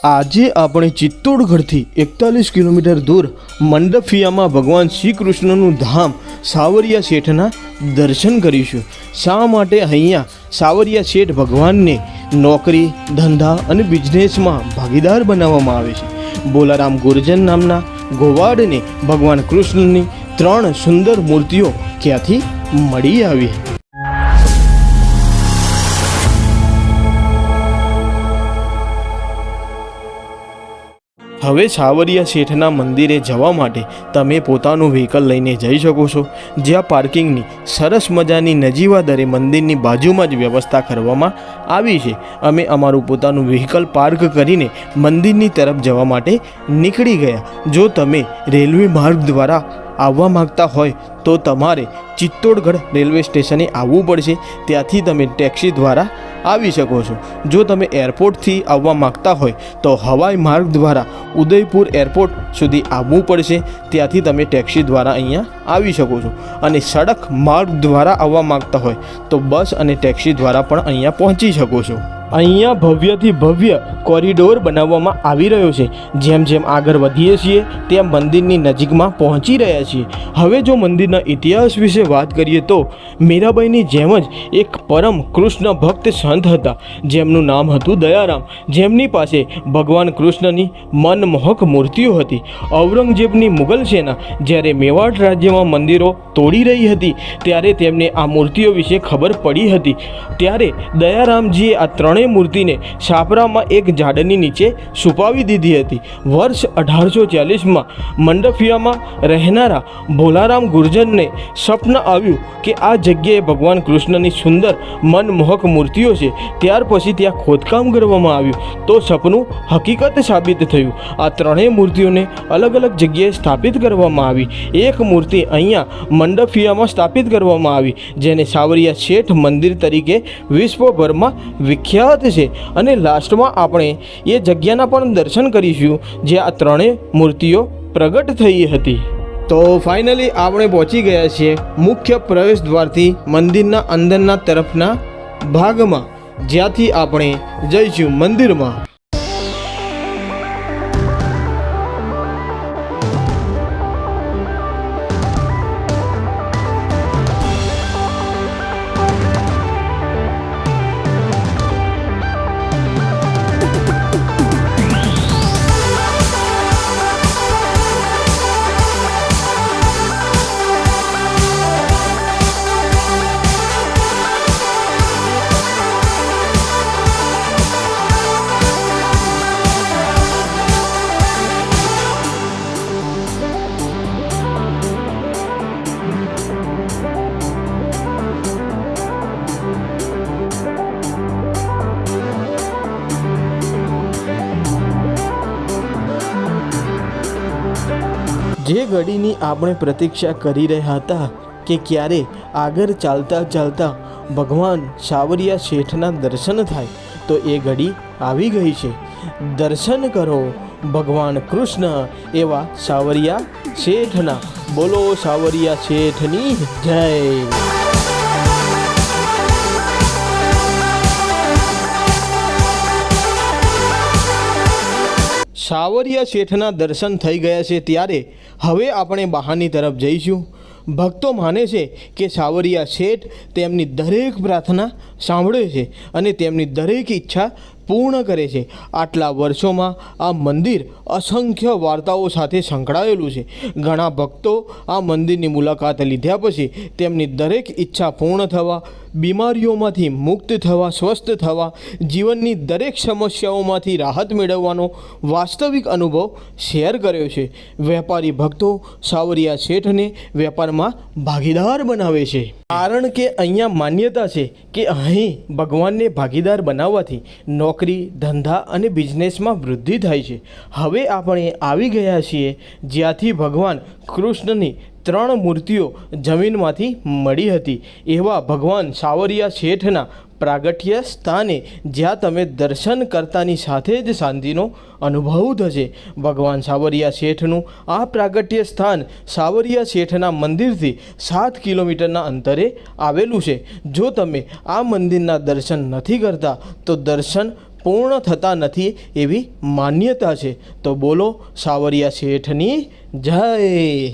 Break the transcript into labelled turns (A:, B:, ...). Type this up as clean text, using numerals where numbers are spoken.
A: આજે આપણે ચિત્તોડગઢથી 41 કિલોમીટર દૂર મંડફિયામાં ભગવાન શ્રી કૃષ્ણનું ધામ સાવરિયા શેઠના દર્શન કરીશું। શા માટે અહીંયા સાવરિયા શેઠ ભગવાનને નોકરી, ધંધા અને બિઝનેસમાં ભાગીદાર બનાવવામાં આવે છે। બોલારામ ગુર્જર નામના ગોવાળને ભગવાન કૃષ્ણની 3 સુંદર મૂર્તિઓ ક્યાંથી મળી આવી? હવે સાવરિયા શેઠના મંદિરે જવા માટે તમે પોતાનું વ્હીકલ લઈને જઈ શકો છો, જ્યાં પાર્કિંગની સરસ મજાની નજીવા દરે મંદિરની બાજુમાં જ વ્યવસ્થા કરવામાં આવી છે। અમે અમારું પોતાનું વ્હીકલ પાર્ક કરીને મંદિરની તરફ જવા માટે નીકળી ગયા। જો તમે રેલવે માર્ગ દ્વારા આવવા માગતા હોય તો તમારે ચિત્તોડગઢ રેલવે સ્ટેશને આવવું પડશે। ત્યાંથી તમે ટેક્સી દ્વારા આવી શકો છો। જો તમે એરપોર્ટથી આવવા માગતા હોય તો હવાઈ માર્ગ દ્વારા ઉદયપુર એરપોર્ટ સુધી આવવું પડશે। ત્યાંથી તમે ટેક્સી દ્વારા અહીંયા આવી શકો છો, અને સડક માર્ગ દ્વારા આવવા માગતા હોય તો બસ અને ટેક્સી દ્વારા પણ અહીંયા પહોંચી શકો છો। અહીંયા ભવ્યથી ભવ્ય કોરિડોર બનાવવામાં આવી રહ્યો છે। જેમ જેમ આગળ વધીએ છીએ તેમ મંદિરની નજીકમાં પહોંચી રહ્યા છીએ। હવે જો મંદિરના ઇતિહાસ વિશે વાત કરીએ તો મીરાબાઈની જેમ જ એક પરમ કૃષ્ણ ભક્ત સંત હતા, જેમનું નામ હતું દયારામ, જેમની પાસે ભગવાન કૃષ્ણની મનમોહક મૂર્તિઓ હતી। ઔરંગઝેબની મુગલ સેના જ્યારે મેવાડ રાજ્યમાં મંદિરો તોડી રહી હતી ત્યારે તેમને આ મૂર્તિઓ વિશે ખબર પડી હતી। ત્યારે દયારામજીએ આ ત્રણેય મૂર્તિને છાપરામાં એક ઝાડની નીચે છુપાવી દીધી હતી। વર્ષ 1840માં મંડફિયામાં રહેનારા બોલારામ ગુર્જરને સપન આવ્યું કે આ જગ્યાએ ભગવાન કૃષ્ણની સુંદર મનમોહક મૂર્તિઓ છે। ત્યાર પછી ત્યાં ખોદકામ કરવામાં આવ્યું તો સપનું હકીકત સાબિત થયું। આ ત્રણેય મૂર્તિઓને અલગ અલગ જગ્યાએ સ્થાપિત કરવામાં આવી। એક મૂર્તિ અહીંયા મંડફિયામાં સ્થાપિત કરવામાં આવી, જેને સાવરિયા શેઠ મંદિર તરીકે વિશ્વભરમાં વિખ્યાત છે। અને લાસ્ટમાં આપણે એ જગ્યાના પણ દર્શન કરીશું જ્યાં આ ત્રણેય મૂર્તિઓ પ્રગટ થઈ હતી। તો ફાઇનલી આપણે પહોંચી ગયા છીએ મુખ્ય પ્રવેશ દ્વારથી મંદિરના અંદરના તરફના ભાગમાં, જ્યાંથી આપણે જઈશું મંદિરમાં। જે ઘડીની આપણે પ્રતીક્ષા કરી રહ્યા હતા કે ક્યારે આગળ ચાલતા ચાલતા ભગવાન સાવરિયા શેઠના દર્શન થાય, તો એ ઘડી આવી ગઈ છે। દર્શન કરો ભગવાન કૃષ્ણ એવા સાવરિયા શેઠના। બોલો સાવરિયા શેઠની જય। સાવરિયા શેઠના દર્શન થઈ ગયા છે, ત્યારે હવે આપણે બહારની તરફ જઈશું। ભક્તો માને છે કે સાવરિયા શેઠ તેમની દરેક પ્રાર્થના સાંભળે છે અને તેમની દરેક ઈચ્છા પૂર્ણ કરે છે। આટલા વર્ષોમાં આ મંદિર અસંખ્ય વાર્તાઓ સાથે સંકળાયેલું છે। ઘણા ભક્તો આ મંદિરની મુલાકાત લીધા પછી તેમની દરેક ઈચ્છા પૂર્ણ થવા, બીમારીઓમાંથી મુક્ત થવા, સ્વસ્થ થવા, જીવનની દરેક સમસ્યાઓમાંથી રાહત મેળવવાનો વાસ્તવિક અનુભવ શેર કર્યો છે। વેપારી ભક્તો સાવરિયા શેઠને વેપારમાં ભાગીદાર બનાવે છે, કારણ કે અહીંયા માન્યતા છે કે અહીં ભગવાનને ભાગીદાર બનાવવાથી નોકરી, ધંધા અને બિઝનેસમાં વૃદ્ધિ થાય છે। હવે આપણે આવી ગયા છીએ જ્યાંથી ભગવાન કૃષ્ણની 3 મૂર્તિઓ જમીનમાંથી મળી હતી, એવા ભગવાન સાવરિયા શેઠના પ્રાગટ્ય સ્થાને, જ્યાં તમે દર્શન કરતાની સાથે જ શાંતિનો અનુભવ થશે। ભગવાન સાવરિયા શેઠનું આ પ્રાગટ્ય સ્થાન સાવરિયા શેઠના મંદિરથી 7 કિલોમીટરના અંતરે આવેલું છે। જો તમે આ મંદિરના દર્શન નથી કરતા તો દર્શન પૂર્ણ થતા નથી એવી માન્યતા છે. તો બોલો સાવરિયા શેઠની જય.